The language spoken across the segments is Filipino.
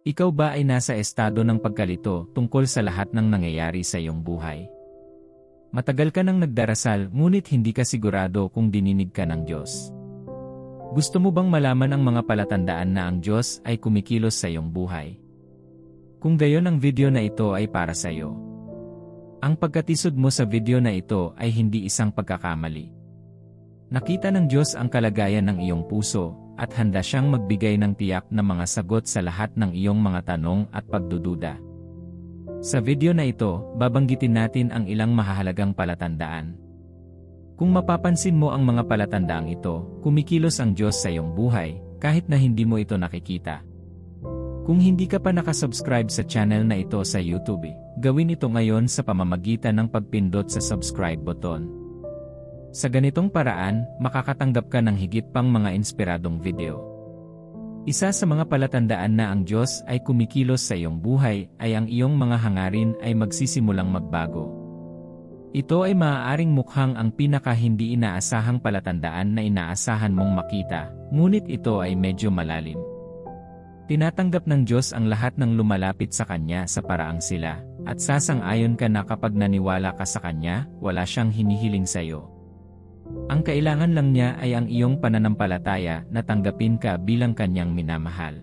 Ikaw ba ay nasa estado ng pagkalito tungkol sa lahat ng nangyayari sa iyong buhay? Matagal ka nang nagdarasal ngunit hindi ka sigurado kung dininig ka ng Diyos. Gusto mo bang malaman ang mga palatandaan na ang Diyos ay kumikilos sa iyong buhay? Kung gayon ang video na ito ay para sa iyo. Ang pagkatisod mo sa video na ito ay hindi isang pagkakamali. Nakita ng Diyos ang kalagayan ng iyong puso, at handa siyang magbigay ng tiyak na mga sagot sa lahat ng iyong mga tanong at pagdududa. Sa video na ito, babanggitin natin ang ilang mahahalagang palatandaan. Kung mapapansin mo ang mga palatandaang ito, kumikilos ang Diyos sa iyong buhay, kahit na hindi mo ito nakikita. Kung hindi ka pa nakasubscribe sa channel na ito sa YouTube, gawin ito ngayon sa pamamagitan ng pagpindot sa subscribe button. Sa ganitong paraan, makakatanggap ka ng higit pang mga inspiradong video. Isa sa mga palatandaan na ang Diyos ay kumikilos sa iyong buhay ay ang iyong mga hangarin ay magsisimulang magbago. Ito ay maaaring mukhang ang pinaka hindi inaasahang palatandaan na inaasahan mong makita, ngunit ito ay medyo malalim. Tinatanggap ng Diyos ang lahat ng lumalapit sa Kanya sa paraang sila, at sasang-ayon ka na kapag naniwala ka sa Kanya, wala siyang hinihiling sa iyo. Ang kailangan lang niya ay ang iyong pananampalataya na tanggapin ka bilang kanyang minamahal.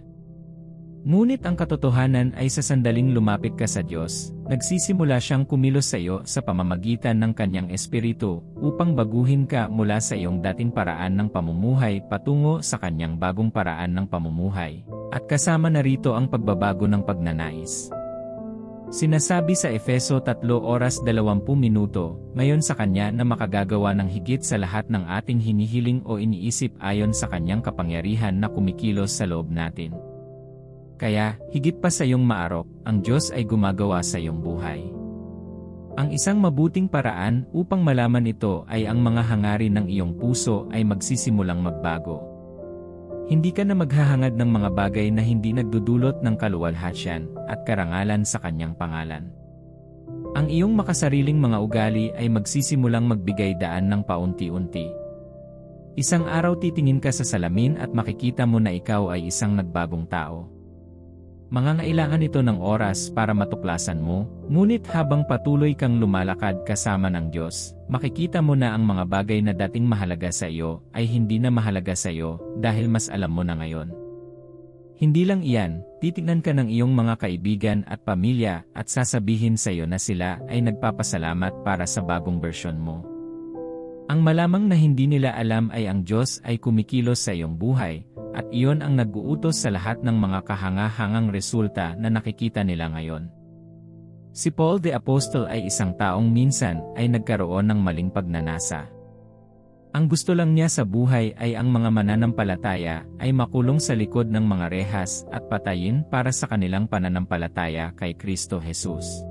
Ngunit ang katotohanan ay sa sandaling lumapit ka sa Diyos, nagsisimula siyang kumilos sa iyo sa pamamagitan ng kanyang espiritu upang baguhin ka mula sa iyong dating paraan ng pamumuhay patungo sa kanyang bagong paraan ng pamumuhay, at kasama na rito ang pagbabago ng pagnanais. Sinasabi sa Efeso 3:20, ngayon sa Kanya na makagagawa ng higit sa lahat ng ating hinihiling o iniisip ayon sa Kanyang kapangyarihan na kumikilos sa loob natin. Kaya, higit pa sa iyong maarok, ang Diyos ay gumagawa sa iyong buhay. Ang isang mabuting paraan upang malaman ito ay ang mga hangarin ng iyong puso ay magsisimulang magbago. Hindi ka na maghahangad ng mga bagay na hindi nagdudulot ng kaluwalhatian at karangalan sa kanyang pangalan. Ang iyong makasariling mga ugali ay magsisimulang magbigay daan ng paunti-unti. Isang araw titingin ka sa salamin at makikita mo na ikaw ay isang nagbagong tao. Mangangailangan ito ng oras para matuklasan mo, ngunit habang patuloy kang lumalakad kasama ng Diyos, makikita mo na ang mga bagay na dating mahalaga sa iyo ay hindi na mahalaga sa iyo dahil mas alam mo na ngayon. Hindi lang iyan, titignan ka ng iyong mga kaibigan at pamilya at sasabihin sa iyo na sila ay nagpapasalamat para sa bagong bersyon mo. Ang malamang na hindi nila alam ay ang Diyos ay kumikilos sa iyong buhay, at iyon ang nag-uutos sa lahat ng mga kahanga-hangang resulta na nakikita nila ngayon. Si Paul the Apostle ay isang taong minsan ay nagkaroon ng maling pagnanasa. Ang gusto lang niya sa buhay ay ang mga mananampalataya ay makulong sa likod ng mga rehas at patayin para sa kanilang pananampalataya kay Kristo Jesus.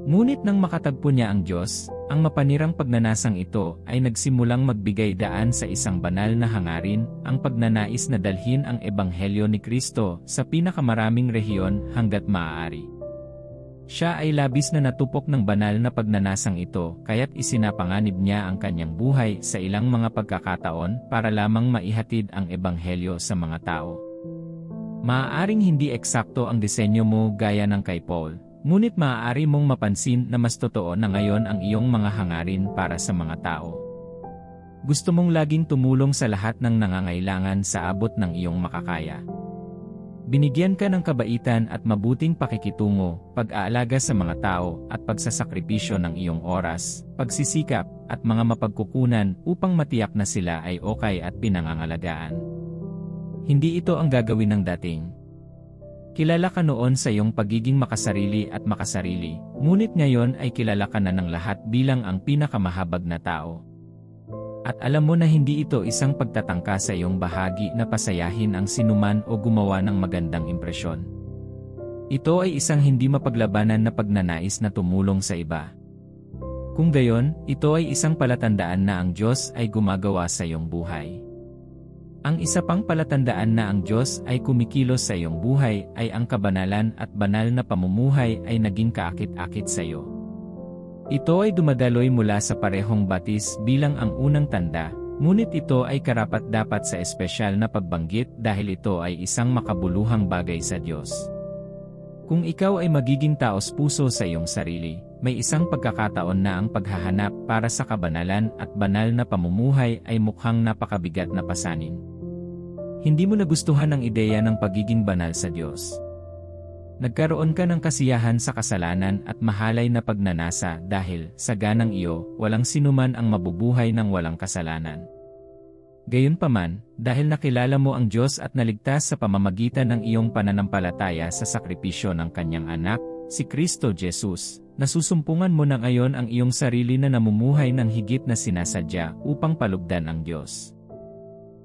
Ngunit nang makatagpo niya ang Diyos, ang mapanirang pagnanasang ito ay nagsimulang magbigay daan sa isang banal na hangarin, ang pagnanais na dalhin ang Ebanghelyo ni Kristo sa pinakamaraming rehiyon hanggat maaari. Siya ay labis na natupok ng banal na pagnanasang ito kaya't isinapanganib niya ang kanyang buhay sa ilang mga pagkakataon para lamang maihatid ang Ebanghelyo sa mga tao. Maaaring hindi eksakto ang disenyo mo gaya ng kay Paul, ngunit maaari mong mapansin na mas totoo na ngayon ang iyong mga hangarin para sa mga tao. Gusto mong laging tumulong sa lahat ng nangangailangan sa abot ng iyong makakaya. Binigyan ka ng kabaitan at mabuting pakikitungo, pag-aalaga sa mga tao at pagsasakripisyo ng iyong oras, pagsisikap at mga mapagkukunan upang matiyak na sila ay okay at pinangangalagaan. Hindi ito ang gagawin ng dating. Kilala ka noon sa iyong pagiging makasarili at makasarili, ngunit ngayon ay kilala ka na ng lahat bilang ang pinakamahabag na tao. At alam mo na hindi ito isang pagtatangka sa iyong bahagi na pasayahin ang sinuman o gumawa ng magandang impresyon. Ito ay isang hindi mapaglabanan na pagnanais na tumulong sa iba. Kung gayon, ito ay isang palatandaan na ang Diyos ay gumagawa sa iyong buhay. Ang isa pang palatandaan na ang Diyos ay kumikilos sa iyong buhay ay ang kabanalan at banal na pamumuhay ay naging kaakit-akit sa iyo. Ito ay dumadaloy mula sa parehong batis bilang ang unang tanda, ngunit ito ay karapat-dapat sa espesyal na pagbanggit dahil ito ay isang makabuluhang bagay sa Diyos. Kung ikaw ay magiging taos-puso sa iyong sarili, may isang pagkakataon na ang paghahanap para sa kabanalan at banal na pamumuhay ay mukhang napakabigat na pasanin. Hindi mo nagustuhan ang ideya ng pagiging banal sa Diyos. Nagkaroon ka ng kasiyahan sa kasalanan at mahalay na pagnanasa dahil, sa ganang iyo, walang sinuman ang mabubuhay ng walang kasalanan. Gayunpaman, dahil nakilala mo ang Diyos at naligtas sa pamamagitan ng iyong pananampalataya sa sakripisyo ng kanyang anak, si Kristo Jesus, nasusumpungan mo na ngayon ang iyong sarili na namumuhay ng higit na sinasadya upang palugdan ang Diyos.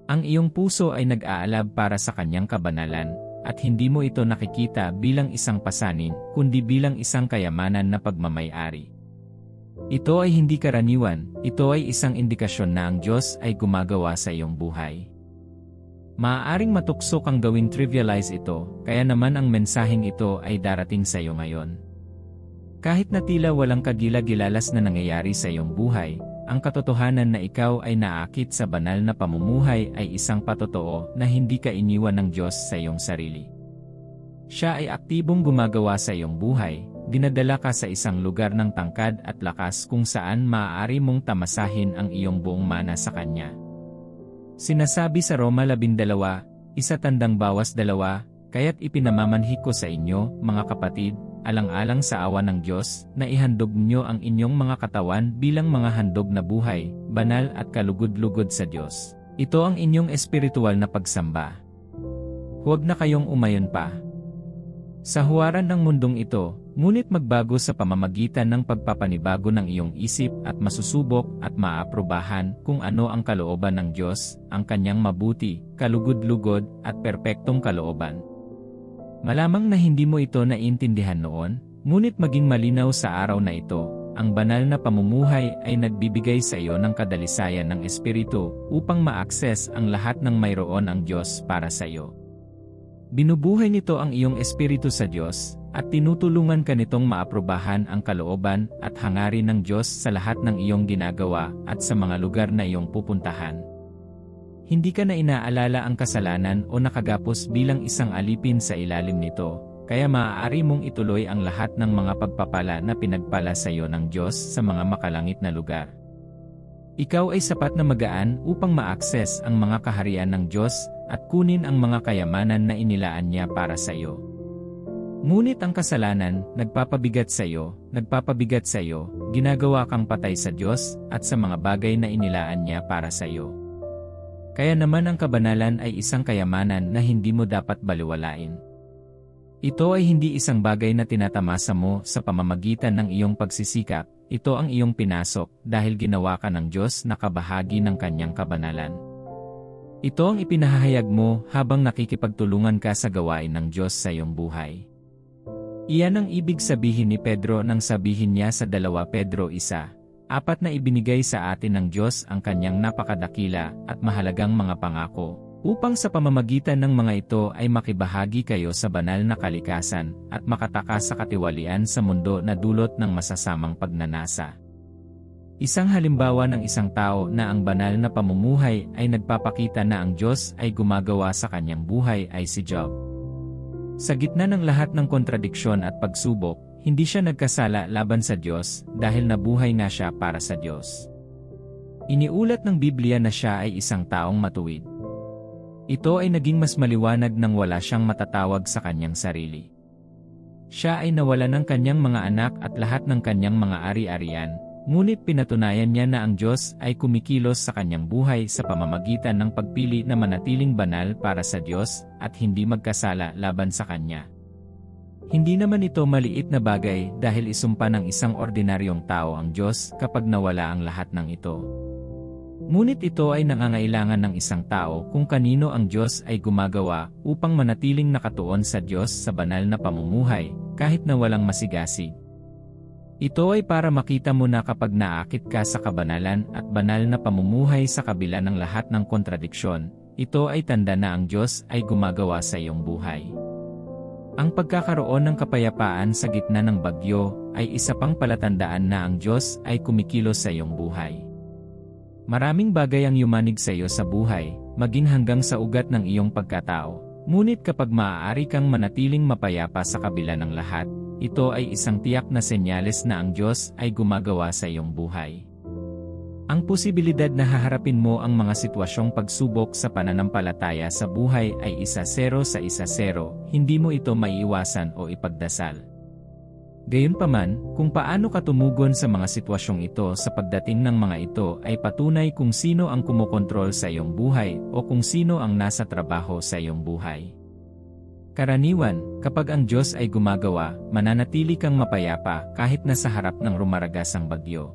Ang iyong puso ay nag-aalab para sa kanyang kabanalan, at hindi mo ito nakikita bilang isang pasanin, kundi bilang isang kayamanan na pagmamay-ari. Ito ay hindi karaniwan, ito ay isang indikasyon na ang Diyos ay gumagawa sa iyong buhay. Maaaring matukso kang gawing trivialize ito, kaya naman ang mensaheng ito ay darating sa iyo ngayon. Kahit na tila walang kagila-gilalas na nangyayari sa iyong buhay, ang katotohanan na ikaw ay naakit sa banal na pamumuhay ay isang patotoo na hindi ka iniwan ng Diyos sa iyong sarili. Siya ay aktibong gumagawa sa iyong buhay. Dinadala ka sa isang lugar ng tangkad at lakas kung saan maaari mong tamasahin ang iyong buong mana sa Kanya. Sinasabi sa Roma 12:1, kaya't ipinamamanhi ko sa inyo, mga kapatid, alang-alang sa awa ng Diyos, na ihandog niyo ang inyong mga katawan bilang mga handog na buhay, banal at kalugod-lugod sa Diyos. Ito ang inyong espiritual na pagsamba. Huwag na kayong umayon pa sa huwaran ng mundong ito, ngunit magbago sa pamamagitan ng pagpapanibago ng iyong isip at masusubok at maaprubahan kung ano ang kalooban ng Diyos, ang kanyang mabuti, kalugod-lugod at perpektong kalooban. Malamang na hindi mo ito naiintindihan noon, ngunit maging malinaw sa araw na ito, ang banal na pamumuhay ay nagbibigay sa iyo ng kadalisayan ng Espiritu upang ma-access ang lahat ng mayroon ang Diyos para sa iyo. Binubuhay nito ang iyong espiritu sa Diyos, at tinutulungan ka nitong maaprubahan ang kalooban at hangarin ng Diyos sa lahat ng iyong ginagawa at sa mga lugar na iyong pupuntahan. Hindi ka na inaalala ang kasalanan o nakagapos bilang isang alipin sa ilalim nito, kaya maaari mong ituloy ang lahat ng mga pagpapala na pinagpala sa iyo ng Diyos sa mga makalangit na lugar. Ikaw ay sapat na magaan upang ma-access ang mga kaharian ng Diyos at kunin ang mga kayamanan na inilaan niya para sa iyo. Ngunit ang kasalanan, nagpapabigat sa iyo, ginagawa kang patay sa Diyos at sa mga bagay na inilaan niya para sa iyo. Kaya naman ang kabanalan ay isang kayamanan na hindi mo dapat baliwalain. Ito ay hindi isang bagay na tinatamasa mo sa pamamagitan ng iyong pagsisikap, ito ang iyong pinasok dahil ginawa ka ng Diyos na kabahagi ng kanyang kabanalan. Ito ang ipinahahayag mo habang nakikipagtulungan ka sa gawain ng Diyos sa iyong buhay. Iyan ang ibig sabihin ni Pedro nang sabihin niya sa 2 Pedro 1:4 na ibinigay sa atin ng Diyos ang kanyang napakadakila at mahalagang mga pangako, upang sa pamamagitan ng mga ito ay makibahagi kayo sa banal na kalikasan at makatakas sa katiwalian sa mundo na dulot ng masasamang pagnanasa. Isang halimbawa ng isang tao na ang banal na pamumuhay ay nagpapakita na ang Diyos ay gumagawa sa kanyang buhay ay si Job. Sa gitna ng lahat ng kontradiksyon at pagsubok, hindi siya nagkasala laban sa Diyos dahil nabuhay nga siya para sa Diyos. Iniulat ng Biblia na siya ay isang taong matuwid. Ito ay naging mas maliwanag nang wala siyang matatawag sa kanyang sarili. Siya ay nawala ng kanyang mga anak at lahat ng kanyang mga ari-arian, ngunit pinatunayan niya na ang Diyos ay kumikilos sa kanyang buhay sa pamamagitan ng pagpili na manatiling banal para sa Diyos at hindi magkasala laban sa Kanya. Hindi naman ito maliit na bagay dahil isumpa ng isang ordinaryong tao ang Diyos kapag nawala ang lahat ng ito. Ngunit ito ay nangangailangan ng isang tao kung kanino ang Diyos ay gumagawa upang manatiling nakatuon sa Diyos sa banal na pamumuhay kahit na walang masigasig. Ito ay para makita mo na kapag naakit ka sa kabanalan at banal na pamumuhay sa kabila ng lahat ng kontradiksyon, ito ay tanda na ang Diyos ay gumagawa sa iyong buhay. Ang pagkakaroon ng kapayapaan sa gitna ng bagyo ay isa pang palatandaan na ang Diyos ay kumikilos sa iyong buhay. Maraming bagay ang yumanig sa iyo sa buhay, maging hanggang sa ugat ng iyong pagkatao, Ngunit kapag maaari kang manatiling mapayapa sa kabila ng lahat, ito ay isang tiyak na senyales na ang Diyos ay gumagawa sa iyong buhay. Ang posibilidad na haharapin mo ang mga sitwasyong pagsubok sa pananampalataya sa buhay ay 1-0 sa 1-0, hindi mo ito maiiwasan o ipagdasal. Gayunpaman, kung paano ka tumugon sa mga sitwasyong ito sa pagdating ng mga ito ay patunay kung sino ang kumokontrol sa iyong buhay o kung sino ang nasa trabaho sa iyong buhay. Karaniwan, kapag ang Diyos ay gumagawa, mananatili kang mapayapa kahit nasa harap ng rumaragasang bagyo.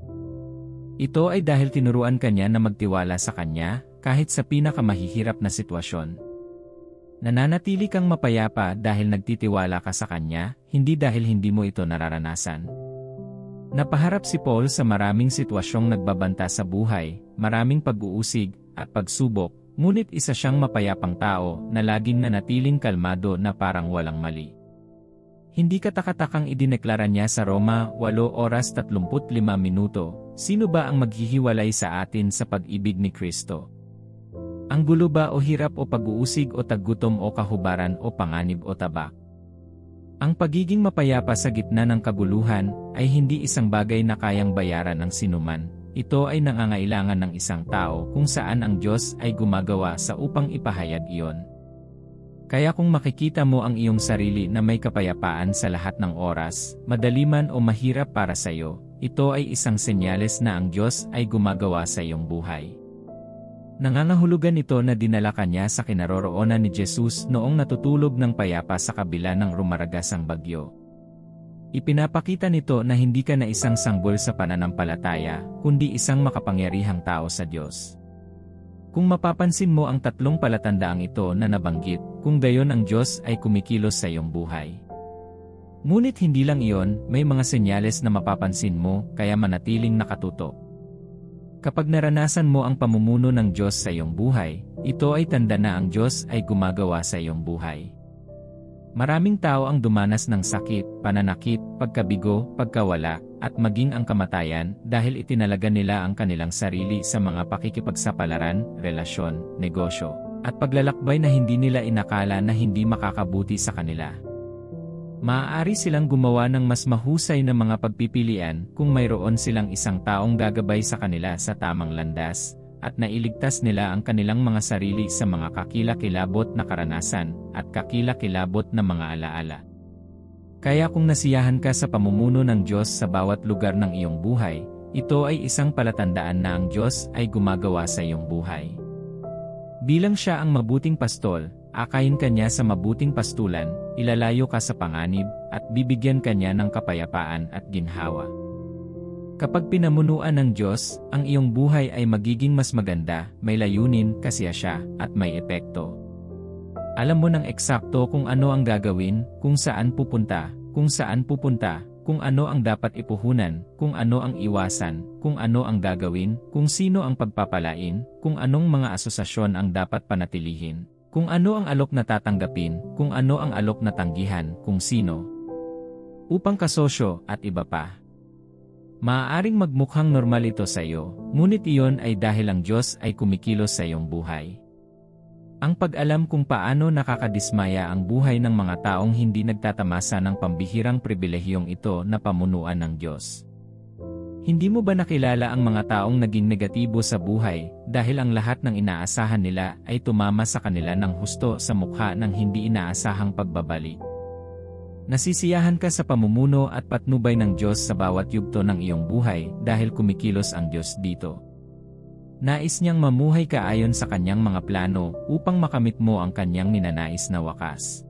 Ito ay dahil tinuruan ka niya na magtiwala sa Kanya kahit sa pinakamahihirap na sitwasyon. Nananatili kang mapayapa dahil nagtitiwala ka sa Kanya, hindi dahil hindi mo ito nararanasan. Napaharap si Paul sa maraming sitwasyong nagbabanta sa buhay, maraming pag-uusig at pagsubok, ngunit isa siyang mapayapang tao na laging nanatiling kalmado na parang walang mali. Hindi katakatakang idineklara niya sa Roma 8:35, sino ba ang maghihiwalay sa atin sa pag-ibig ni Kristo? Ang gulo ba o hirap o pag-uusig o taggutom o kahubaran o panganib o tabak? Ang pagiging mapayapa sa gitna ng kaguluhan ay hindi isang bagay na kayang bayaran ng sinuman. Ito ay nangangailangan ng isang tao kung saan ang Diyos ay gumagawa sa upang ipahayag iyon. Kaya kung makikita mo ang iyong sarili na may kapayapaan sa lahat ng oras, madali man o mahirap para sa iyo, ito ay isang senyales na ang Diyos ay gumagawa sa iyong buhay. Nangangahulugan ito na dinala ka niya sa kinaroroonan ni Jesus noong natutulog ng payapa sa kabila ng rumaragasang bagyo. Ipinapakita nito na hindi ka na isang sanggol sa pananampalataya, kundi isang makapangyarihang tao sa Diyos. Kung mapapansin mo ang tatlong palatandaang ito na nabanggit, kung gayon ang Diyos ay kumikilos sa iyong buhay. Ngunit hindi lang iyon, may mga senyales na mapapansin mo, kaya manatiling nakatutok. Kapag naranasan mo ang pamumuno ng Diyos sa iyong buhay, ito ay tanda na ang Diyos ay gumagawa sa iyong buhay. Maraming tao ang dumanas ng sakit, pananakit, pagkabigo, pagkawala, at maging ang kamatayan dahil itinalaga nila ang kanilang sarili sa mga pakikipagsapalaran, relasyon, negosyo, at paglalakbay na hindi nila inakala na hindi makakabuti sa kanila. Maaari silang gumawa ng mas mahusay na mga pagpipilian kung mayroon silang isang taong gagabay sa kanila sa tamang landas, at nailigtas nila ang kanilang mga sarili sa mga kakilakilabot na karanasan at kakilakilabot na mga alaala. Kaya kung nasiyahan ka sa pamumuno ng Diyos sa bawat lugar ng iyong buhay, ito ay isang palatandaan na ang Diyos ay gumagawa sa iyong buhay. Bilang siya ang mabuting pastol, akayin ka niya sa mabuting pastulan, ilalayo ka sa panganib, at bibigyan ka niya ng kapayapaan at ginhawa. Kapag pinamunuan ng Diyos, ang iyong buhay ay magiging mas maganda, may layunin, kasiyasya, at may epekto. Alam mo ng eksakto kung ano ang gagawin, kung saan pupunta, kung ano ang dapat ipuhunan, kung ano ang iwasan, kung ano ang gagawin, kung sino ang pagpapalain, kung anong mga asosasyon ang dapat panatilihin, kung ano ang alok na tatanggapin, kung ano ang alok na tanggihan, kung sino upang kasosyo, at iba pa. Maaaring magmukhang normal ito sa iyo, ngunit iyon ay dahil ang Diyos ay kumikilos sa iyong buhay. Ang pag-alam kung paano nakakadismaya ang buhay ng mga taong hindi nagtatamasa ng pambihirang pribilehiyong ito na pamunuan ng Diyos. Hindi mo ba nakilala ang mga taong naging negatibo sa buhay dahil ang lahat ng inaasahan nila ay tumama sa kanila ng husto sa mukha ng hindi inaasahang pagbabalik? Nasisiyahan ka sa pamumuno at patnubay ng Diyos sa bawat yugto ng iyong buhay dahil kumikilos ang Diyos dito. Nais niyang mamuhay ka ayon sa kanyang mga plano upang makamit mo ang kanyang ninanais na wakas.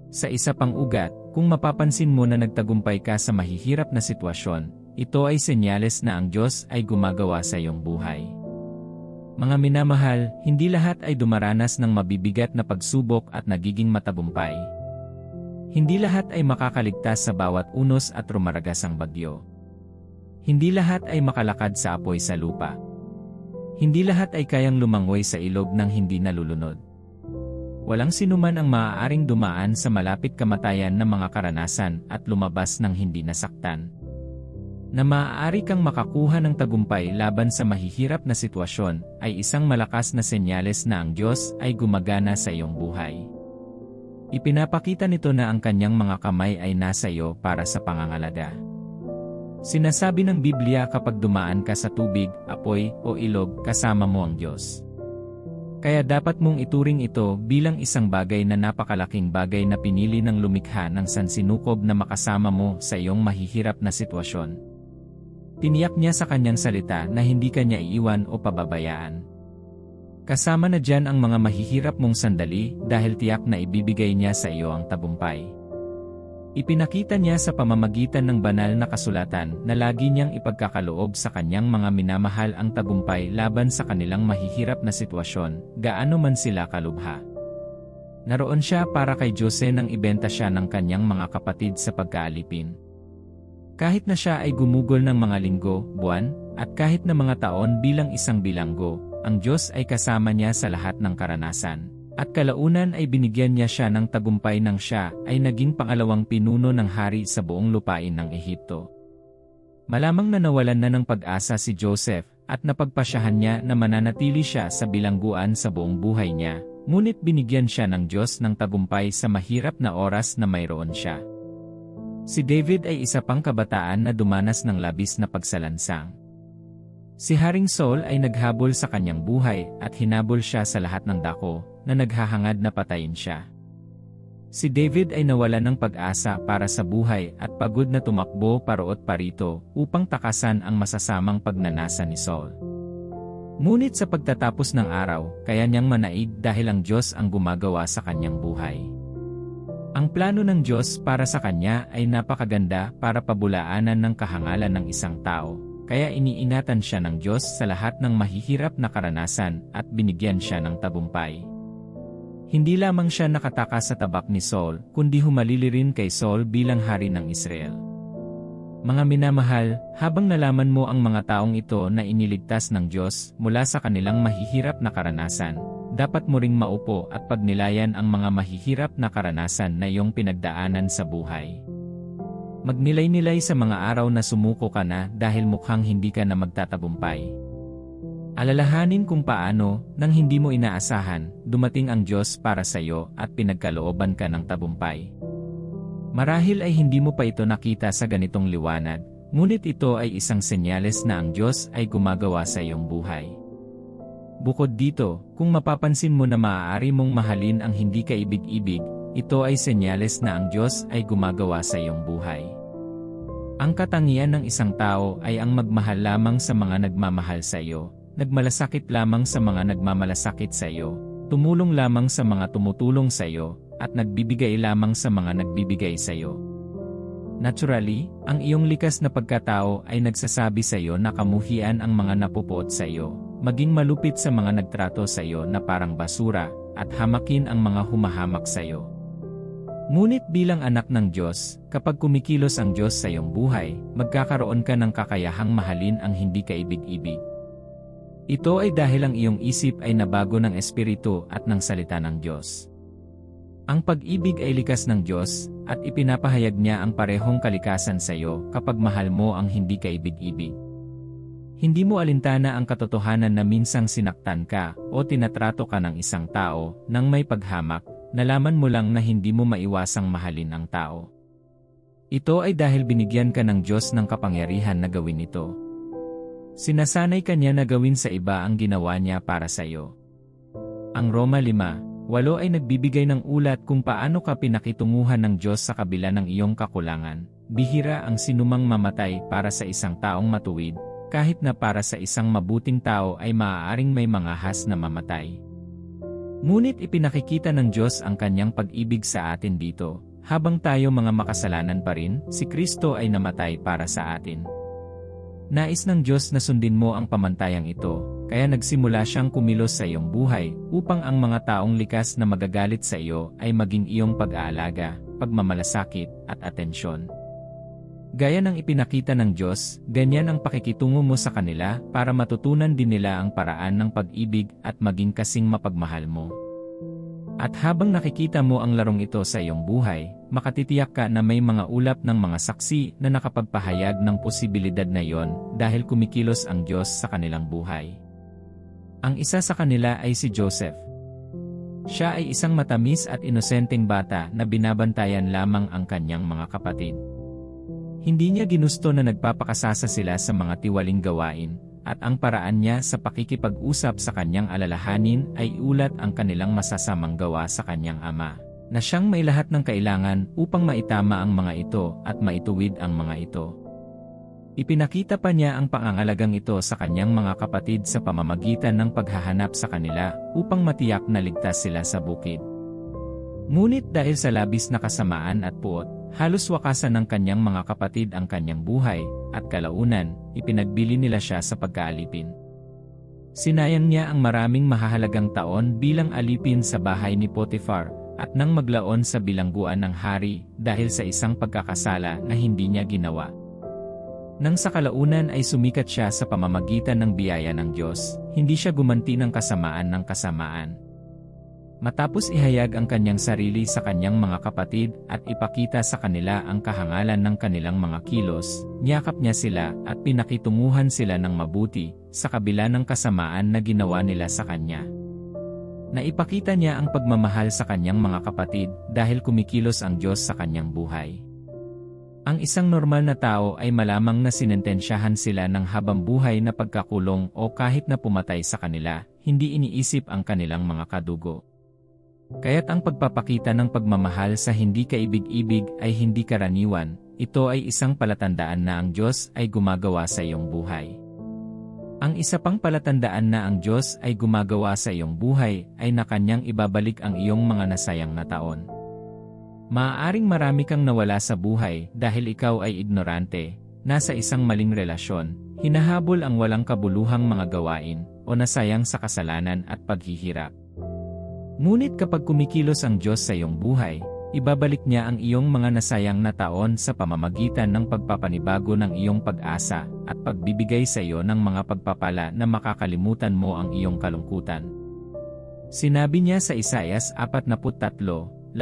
Sa isa pang ugat, kung mapapansin mo na nagtagumpay ka sa mahihirap na sitwasyon, ito ay senyales na ang Diyos ay gumagawa sa iyong buhay. Mga minamahal, hindi lahat ay dumaranas ng mabibigat na pagsubok at nagiging matagumpay. Hindi lahat ay makakaligtas sa bawat unos at rumaragasang bagyo. Hindi lahat ay makalakad sa apoy sa lupa. Hindi lahat ay kayang lumangoy sa ilog ng hindi nalulunod. Walang sinuman ang maaaring dumaan sa malapit kamatayan ng mga karanasan at lumabas ng hindi nasaktan. Na maaari kang makakuha ng tagumpay laban sa mahihirap na sitwasyon ay isang malakas na senyales na ang Diyos ay gumagana sa iyong buhay. Ipinapakita nito na ang kanyang mga kamay ay nasa iyo para sa pangangalaga. Sinasabi ng Biblia kapag dumaan ka sa tubig, apoy, o ilog, kasama mo ang Diyos. Kaya dapat mong ituring ito bilang isang bagay na napakalaking bagay na pinili ng lumikha ng sansinukob na makasama mo sa iyong mahihirap na sitwasyon. Tiniyak niya sa kanyang salita na hindi ka niya iiwan o pababayaan. Kasama na diyan ang mga mahihirap mong sandali dahil tiyak na ibibigay niya sa iyo ang tagumpay. Ipinakita niya sa pamamagitan ng banal na kasulatan na lagi niyang ipagkakaloob sa kanyang mga minamahal ang tagumpay laban sa kanilang mahihirap na sitwasyon, gaano man sila kalubha. Naroon siya para kay Jose nang ibenta siya ng kanyang mga kapatid sa pagkaalipin. Kahit na siya ay gumugol ng mga linggo, buwan, at kahit na mga taon bilang isang bilanggo, ang Diyos ay kasama niya sa lahat ng karanasan. At kalaunan ay binigyan niya siya ng tagumpay nang siya ay naging pangalawang pinuno ng hari sa buong lupain ng Ehipto. Malamang na nawalan na ng pag-asa si Joseph at napagpasyahan niya na mananatili siya sa bilangguan sa buong buhay niya, ngunit binigyan siya ng Diyos ng tagumpay sa mahirap na oras na mayroon siya. Si David ay isa pang kabataan na dumanas ng labis na pagsalansang. Si Haring Saul ay naghabol sa kanyang buhay at hinabol siya sa lahat ng dako na naghahangad na patayin siya. Si David ay nawalan ng pag-asa para sa buhay at pagod na tumakbo paroot parito upang takasan ang masasamang pagnanasa ni Saul. Ngunit sa pagtatapos ng araw, kaya niyang manaig dahil ang Diyos ang gumagawa sa kanyang buhay. Ang plano ng Diyos para sa kanya ay napakaganda para pabulaanan ng kahangalan ng isang tao. Kaya iniingatan siya ng Diyos sa lahat ng mahihirap na karanasan at binigyan siya ng tagumpay. Hindi lamang siya nakataka sa tabak ni Saul, kundi humalili rin kay Saul bilang hari ng Israel. Mga minamahal, habang nalaman mo ang mga taong ito na iniligtas ng Diyos mula sa kanilang mahihirap na karanasan, dapat mo ring maupo at pagnilayan ang mga mahihirap na karanasan na iyong pinagdaanan sa buhay. Magnilay-nilay sa mga araw na sumuko ka na dahil mukhang hindi ka na magtatagumpay. Alalahanin kung paano, nang hindi mo inaasahan, dumating ang Diyos para sa iyo at pinagkalooban ka ng tagumpay. Marahil ay hindi mo pa ito nakita sa ganitong liwanag, ngunit ito ay isang senyales na ang Diyos ay gumagawa sa iyong buhay. Bukod dito, kung mapapansin mo na maaari mong mahalin ang hindi kaibig-ibig, ito ay senyales na ang Diyos ay gumagawa sa iyong buhay. Ang katangian ng isang tao ay ang magmahal lamang sa mga nagmamahal sa iyo, nagmalasakit lamang sa mga nagmamalasakit sa iyo, tumulong lamang sa mga tumutulong sa iyo, at nagbibigay lamang sa mga nagbibigay sa iyo. Naturally, ang iyong likas na pagkatao ay nagsasabi sa iyo na kamuhian ang mga napupuot sa iyo, maging malupit sa mga nagtrato sa iyo na parang basura, at hamakin ang mga humahamak sa iyo. Ngunit bilang anak ng Diyos, kapag kumikilos ang Diyos sa iyong buhay, magkakaroon ka ng kakayahang mahalin ang hindi kaibig-ibig. Ito ay dahil ang iyong isip ay nabago ng Espiritu at ng salita ng Diyos. Ang pag-ibig ay likas ng Diyos, at ipinapahayag niya ang parehong kalikasan sa iyo kapag mahal mo ang hindi kaibig-ibig. Hindi mo alintana ang katotohanan na minsang sinaktan ka o tinatrato ka ng isang tao nang may paghamak, nalaman mo lang na hindi mo maiwasang mahalin ang tao. Ito ay dahil binigyan ka ng Diyos ng kapangyarihan na gawin ito. Sinasanay ka niya na gawin sa iba ang ginawa niya para sa iyo. Ang Roma 5:8 ay nagbibigay ng ulat kung paano ka pinakitunguhan ng Diyos sa kabila ng iyong kakulangan. Bihira ang sinumang mamatay para sa isang taong matuwid, kahit na para sa isang mabuting tao ay maaaring may mga has na mamatay. Ngunit ipinakikita ng Diyos ang kanyang pag-ibig sa atin dito, habang tayo mga makasalanan pa rin, si Kristo ay namatay para sa atin. Nais ng Diyos na sundin mo ang pamantayang ito, kaya nagsimula siyang kumilos sa iyong buhay, upang ang mga taong likas na magagalit sa iyo ay maging iyong pag-aalaga, pagmamalasakit, at atensyon. Gaya ng ipinakita ng Diyos, ganyan ang pakikitungo mo sa kanila para matutunan din nila ang paraan ng pag-ibig at maging kasing mapagmahal mo. At habang nakikita mo ang larong ito sa iyong buhay, makatitiyak ka na may mga ulap ng mga saksi na nakapagpahayag ng posibilidad na iyon dahil kumikilos ang Diyos sa kanilang buhay. Ang isa sa kanila ay si Joseph. Siya ay isang matamis at inosenteng bata na binabantayan lamang ang kanyang mga kapatid. Hindi niya ginusto na nagpapakasasa sila sa mga tiwaling gawain, at ang paraan niya sa pakikipag-usap sa kanyang alalahanin ay iulat ang kanilang masasamang gawa sa kanyang ama, na siyang may lahat ng kailangan upang maitama ang mga ito at maituwid ang mga ito. Ipinakita pa niya ang pangangalagang ito sa kanyang mga kapatid sa pamamagitan ng paghahanap sa kanila upang matiyak na ligtas sila sa bukid. Ngunit dahil sa labis na kasamaan at puot, halos wakasan ng kanyang mga kapatid ang kanyang buhay, at kalaunan, ipinagbili nila siya sa pagkaalipin. Sinayang niya ang maraming mahahalagang taon bilang alipin sa bahay ni Potiphar, at nang maglaon sa bilangguan ng hari dahil sa isang pagkakasala na hindi niya ginawa. Nang sa kalaunan ay sumikat siya sa pamamagitan ng biyaya ng Diyos, hindi siya gumanti ng kasamaan ng kasamaan. Matapos ihayag ang kanyang sarili sa kanyang mga kapatid at ipakita sa kanila ang kahangalan ng kanilang mga kilos, niyakap niya sila at pinakitunguhan sila ng mabuti sa kabila ng kasamaan na ginawa nila sa kanya. Naipakita niya ang pagmamahal sa kanyang mga kapatid dahil kumikilos ang Diyos sa kanyang buhay. Ang isang normal na tao ay malamang na sinentensyahan sila ng habambuhay na pagkakulong o kahit na pumatay sa kanila, hindi iniisip ang kanilang mga kadugo. Kaya't ang pagpapakita ng pagmamahal sa hindi kaibig-ibig ay hindi karaniwan, ito ay isang palatandaan na ang Diyos ay gumagawa sa iyong buhay. Ang isa pang palatandaan na ang Diyos ay gumagawa sa iyong buhay ay na kanyang ibabalik ang iyong mga nasayang na taon. Maaaring marami kang nawala sa buhay dahil ikaw ay ignorante, nasa isang maling relasyon, hinahabol ang walang kabuluhang mga gawain, o nasayang sa kasalanan at paghihirap. Ngunit kapag kumikilos ang Diyos sa iyong buhay, ibabalik niya ang iyong mga nasayang na taon sa pamamagitan ng pagpapanibago ng iyong pag-asa at pagbibigay sa iyo ng mga pagpapala na makakalimutan mo ang iyong kalungkutan. Sinabi niya sa Isaias 43:18,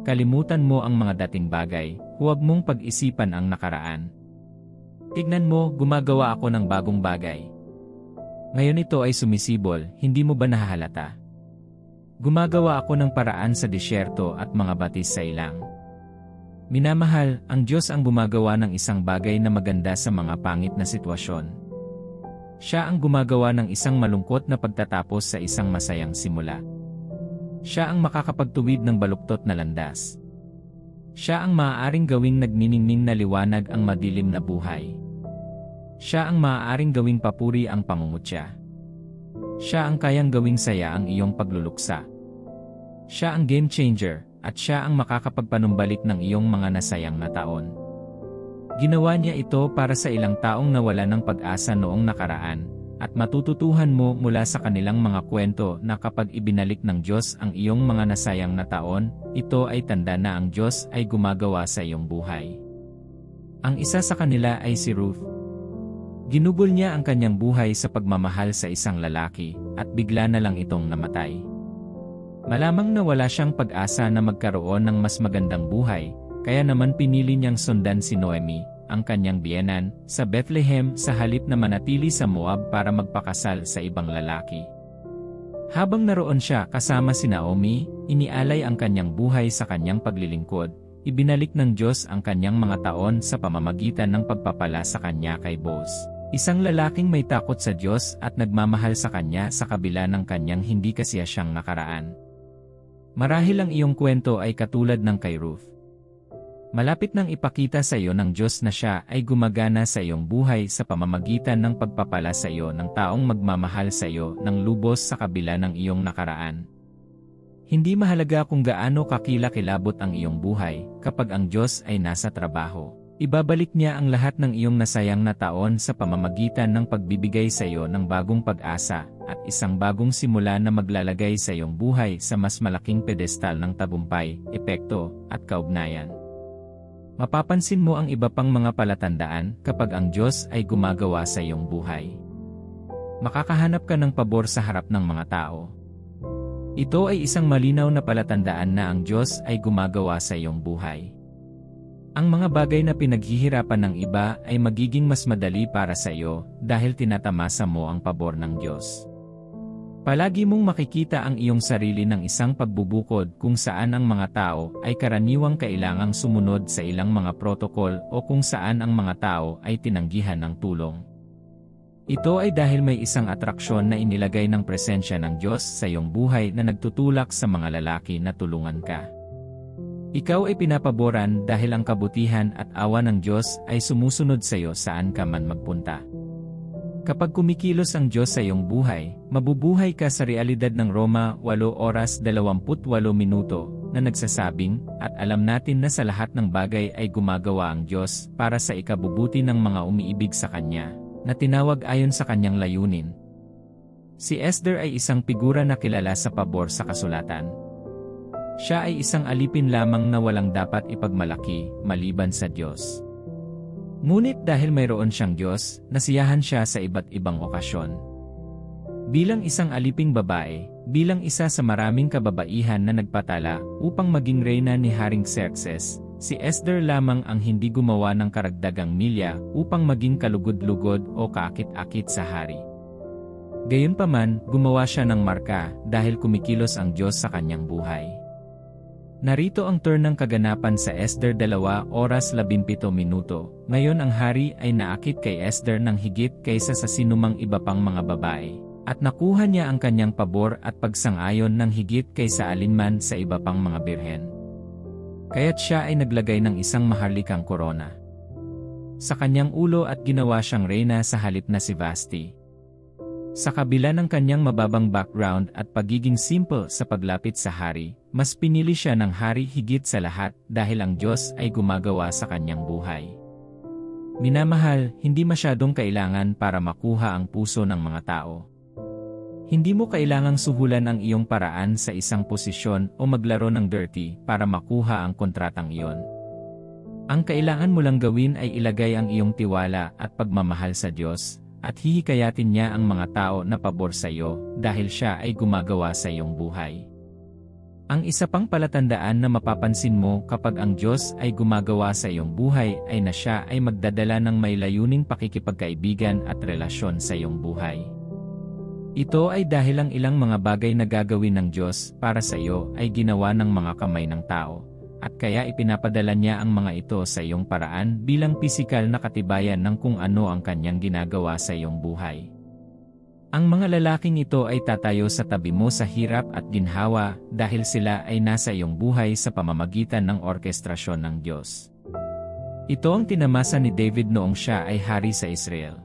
kalimutan mo ang mga dating bagay, huwag mong pag-isipan ang nakaraan. Tignan mo, gumagawa ako ng bagong bagay. Ngayon ito ay sumisibol, hindi mo ba nahahalata? Gumagawa ako ng paraan sa disyerto at mga batis sa ilang. Minamahal, ang Diyos ang gumagawa ng isang bagay na maganda sa mga pangit na sitwasyon. Siya ang gumagawa ng isang malungkot na pagtatapos sa isang masayang simula. Siya ang makakapagtuwid ng baluktot na landas. Siya ang maaaring gawing nagniningning na liwanag ang madilim na buhay. Siya ang maaaring gawing papuri ang pangungutya. Siya ang kayang gawing saya ang iyong pagluluksa. Siya ang game changer, at siya ang makakapagpanumbalik ng iyong mga nasayang na taon. Ginawa niya ito para sa ilang taong nawala ng pag-asa noong nakaraan, at matututuhan mo mula sa kanilang mga kwento na kapag ibinalik ng Diyos ang iyong mga nasayang na taon, ito ay tanda na ang Diyos ay gumagawa sa iyong buhay. Ang isa sa kanila ay si Ruth. Ginugol niya ang kanyang buhay sa pagmamahal sa isang lalaki, at bigla na lang itong namatay. Malamang na wala siyang pag-asa na magkaroon ng mas magandang buhay, kaya naman pinili niyang sundan si Noemi, ang kanyang biyenan, sa Bethlehem sa halip na manatili sa Moab para magpakasal sa ibang lalaki. Habang naroon siya kasama si Naomi, inialay ang kanyang buhay sa kanyang paglilingkod, ibinalik ng Diyos ang kanyang mga taon sa pamamagitan ng pagpapala sa kanya kay Boaz. Isang lalaking may takot sa Diyos at nagmamahal sa kanya sa kabila ng kanyang hindi kasiyasyang nakaraan. Marahil ang iyong kwento ay katulad ng kay Ruth. Malapit nang ipakita sa iyo ng Diyos na siya ay gumagana sa iyong buhay sa pamamagitan ng pagpapala sa iyo ng taong magmamahal sa iyo ng lubos sa kabila ng iyong nakaraan. Hindi mahalaga kung gaano kakilakilabot ang iyong buhay, kapag ang Diyos ay nasa trabaho. Ibabalik niya ang lahat ng iyong nasayang na taon sa pamamagitan ng pagbibigay sa iyo ng bagong pag-asa at isang bagong simula na maglalagay sa iyong buhay sa mas malaking pedestal ng tagumpay, epekto, at kaugnayan. Mapapansin mo ang iba pang mga palatandaan kapag ang Diyos ay gumagawa sa iyong buhay. Makakahanap ka ng pabor sa harap ng mga tao. Ito ay isang malinaw na palatandaan na ang Diyos ay gumagawa sa iyong buhay. Ang mga bagay na pinaghihirapan ng iba ay magiging mas madali para sa iyo dahil tinatamasa mo ang pabor ng Diyos. Palagi mong makikita ang iyong sarili ng isang pagbubukod kung saan ang mga tao ay karaniwang kailangang sumunod sa ilang mga protokol o kung saan ang mga tao ay tinanggihan ng tulong. Ito ay dahil may isang atraksyon na inilagay ng presensya ng Diyos sa iyong buhay na nagtutulak sa mga lalaki na tulungan ka. Ikaw ay pinapaboran dahil ang kabutihan at awa ng Diyos ay sumusunod sa iyo saan ka man magpunta. Kapag kumikilos ang Diyos sa iyong buhay, mabubuhay ka sa realidad ng Roma 8:28 na nagsasabing, at alam natin na sa lahat ng bagay ay gumagawa ang Diyos para sa ikabubuti ng mga umiibig sa Kanya, na tinawag ayon sa Kanyang layunin. Si Esther ay isang figura na kilala sa pabor sa kasulatan. Siya ay isang alipin lamang na walang dapat ipagmalaki, maliban sa Diyos. Ngunit dahil mayroon siyang Diyos, nasiyahan siya sa iba't ibang okasyon. Bilang isang aliping babae, bilang isa sa maraming kababaihan na nagpatala upang maging reyna ni Haring Xerxes, si Esther lamang ang hindi gumawa ng karagdagang milya upang maging kalugod-lugod o kaakit-akit sa hari. Gayunpaman, gumawa siya ng marka dahil kumikilos ang Diyos sa kanyang buhay. Narito ang turn ng kaganapan sa Esther 2:17. Ngayon ang hari ay naakit kay Esther ng higit kaysa sa sinumang iba pang mga babae, at nakuha niya ang kanyang pabor at pagsang-ayon ng higit kaysa alinman sa iba pang mga birhen. Kaya't siya ay naglagay ng isang maharlikang korona sa kanyang ulo at ginawa siyang reyna sa halip na si Vashti. Sa kabila ng kanyang mababang background at pagiging simple sa paglapit sa hari, mas pinili siya ng hari higit sa lahat dahil ang Diyos ay gumagawa sa kanyang buhay. Minamahal, hindi masyadong kailangan para makuha ang puso ng mga tao. Hindi mo kailangang suhulan ang iyong paraan sa isang posisyon o maglaro ng dirty para makuha ang kontratang iyon. Ang kailangan mo lang gawin ay ilagay ang iyong tiwala at pagmamahal sa Diyos, at hihikayatin niya ang mga tao na pabor sa iyo dahil siya ay gumagawa sa iyong buhay. Ang isa pang palatandaan na mapapansin mo kapag ang Diyos ay gumagawa sa iyong buhay ay na siya ay magdadala ng may layuning pakikipagkaibigan at relasyon sa iyong buhay. Ito ay dahil ang ilang mga bagay na gagawin ng Diyos para sa iyo ay ginawa ng mga kamay ng tao, at kaya ipinapadala niya ang mga ito sa iyong paraan bilang pisikal na katibayan ng kung ano ang kanyang ginagawa sa iyong buhay. Ang mga lalaking ito ay tatayo sa tabi mo sa hirap at ginhawa dahil sila ay nasa iyong buhay sa pamamagitan ng orkestrasyon ng Diyos. Ito ang tinamasa ni David noong siya ay hari sa Israel.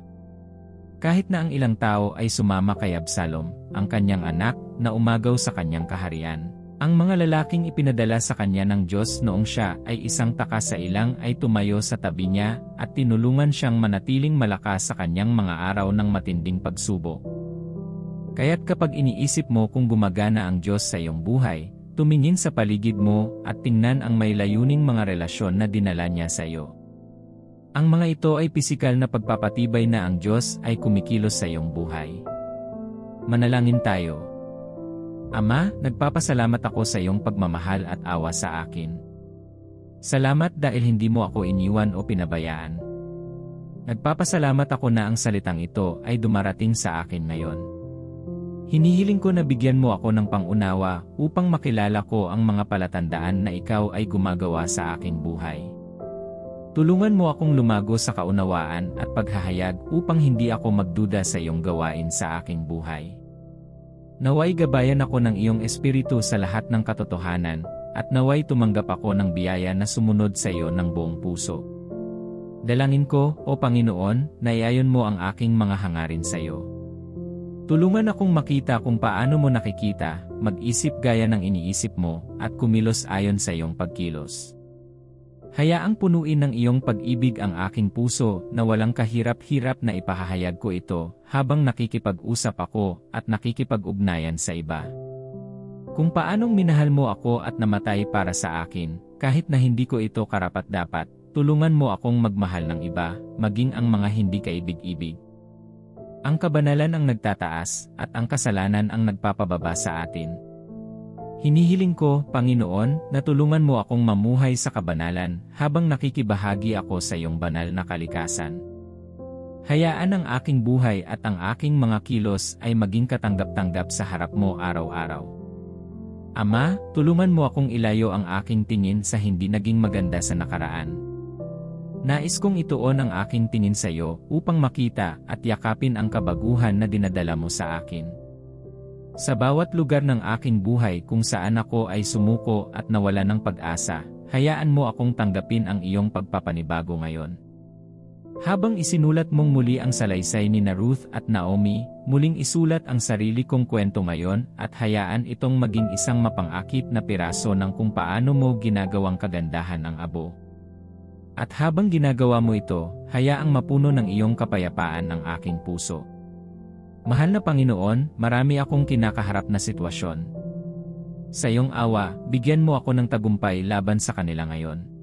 Kahit na ang ilang tao ay sumama kay Absalom, ang kanyang anak, na umagaw sa kanyang kaharian, ang mga lalaking ipinadala sa kanya ng Diyos noong siya ay isang taka sa ilang ay tumayo sa tabi niya at tinulungan siyang manatiling malakas sa kanyang mga araw ng matinding pagsubok. Kaya't kapag iniisip mo kung gumagana ang Diyos sa iyong buhay, tumingin sa paligid mo at tingnan ang may layuning mga relasyon na dinala niya sa iyo. Ang mga ito ay pisikal na pagpapatibay na ang Diyos ay kumikilos sa iyong buhay. Manalangin tayo. Ama, nagpapasalamat ako sa iyong pagmamahal at awa sa akin. Salamat dahil hindi mo ako iniwan o pinabayaan. Nagpapasalamat ako na ang salitang ito ay dumarating sa akin ngayon. Hinihiling ko na bigyan mo ako ng pangunawa upang makilala ko ang mga palatandaan na ikaw ay gumagawa sa aking buhay. Tulungan mo akong lumago sa kaunawaan at paghahayag upang hindi ako magduda sa iyong gawain sa aking buhay. Naway gabayan ako ng iyong espiritu sa lahat ng katotohanan, at naway tumanggap ako ng biyaya na sumunod sa iyo ng buong puso. Dalangin ko, O Panginoon, na iayon mo ang aking mga hangarin sa iyo. Tulungan akong makita kung paano mo nakikita, mag-isip gaya ng iniisip mo, at kumilos ayon sa iyong pagkilos. Hayaang punuin ng iyong pag-ibig ang aking puso na walang kahirap-hirap na ipahahayag ko ito habang nakikipag-usap ako at nakikipag-ugnayan sa iba. Kung paanong minahal mo ako at namatay para sa akin, kahit na hindi ko ito karapat-dapat, tulungan mo akong magmahal ng iba, maging ang mga hindi kaibig-ibig. Ang kabanalan ang nagtataas at ang kasalanan ang nagpapababa sa atin. Hinihiling ko, Panginoon, na tulungan mo akong mamuhay sa kabanalan habang nakikibahagi ako sa iyong banal na kalikasan. Hayaan ang aking buhay at ang aking mga kilos ay maging katanggap-tanggap sa harap mo araw-araw. Ama, tulungan mo akong ilayo ang aking tingin sa hindi naging maganda sa nakaraan. Nais kong ituon ang aking tingin sa iyo upang makita at yakapin ang kabaguhan na dinadala mo sa akin. Sa bawat lugar ng aking buhay kung saan ako ay sumuko at nawala ng pag-asa, hayaan mo akong tanggapin ang iyong pagpapanibago ngayon. Habang isinulat mong muli ang salaysay ni Ruth at Naomi, muling isulat ang sarili kong kwento ngayon at hayaan itong maging isang mapangakit na piraso ng kung paano mo ginagawang kagandahan ang abo. At habang ginagawa mo ito, hayaang mapuno ng iyong kapayapaan ang aking puso. Mahal na Panginoon, marami akong kinakaharap na sitwasyon. Sa iyong awa, bigyan mo ako ng tagumpay laban sa kanila ngayon.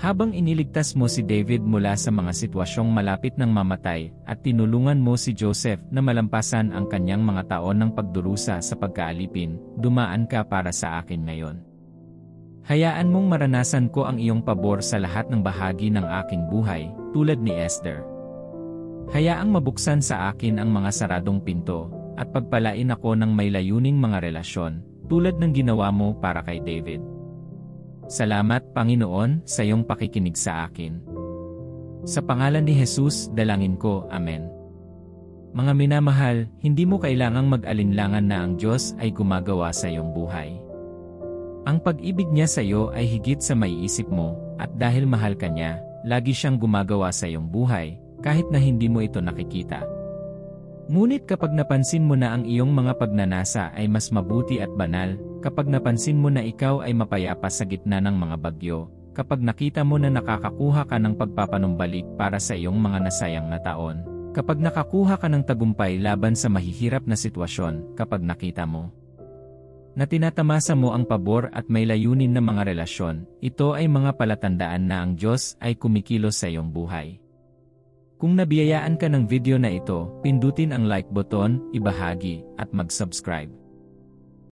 Habang iniligtas mo si David mula sa mga sitwasyong malapit ng mamatay at tinulungan mo si Joseph na malampasan ang kanyang mga taon ng pagdurusa sa pagkaalipin, dumaan ka para sa akin ngayon. Hayaan mong maranasan ko ang iyong pabor sa lahat ng bahagi ng aking buhay, tulad ni Esther. Hayaang mabuksan sa akin ang mga saradong pinto, at pagpalain ako ng may layuning mga relasyon, tulad ng ginawa mo para kay David. Salamat, Panginoon, sa iyong pakikinig sa akin. Sa pangalan ni Jesus, dalangin ko, Amen. Mga minamahal, hindi mo kailangang mag-alinlangan na ang Diyos ay gumagawa sa iyong buhay. Ang pag-ibig niya sa iyo ay higit sa maiisip mo, at dahil mahal ka niya, lagi siyang gumagawa sa iyong buhay, kahit na hindi mo ito nakikita. Ngunit kapag napansin mo na ang iyong mga pagnanasa ay mas mabuti at banal, kapag napansin mo na ikaw ay mapayapa sa gitna ng mga bagyo, kapag nakita mo na nakakakuha ka ng pagpapanumbalik para sa iyong mga nasayang na taon, kapag nakakuha ka ng tagumpay laban sa mahihirap na sitwasyon, kapag nakita mo na tinatamasa mo ang pabor at may layunin na mga relasyon, ito ay mga palatandaan na ang Diyos ay kumikilos sa iyong buhay. Kung nabiyayaan ka ng video na ito, pindutin ang like button, ibahagi, at mag-subscribe.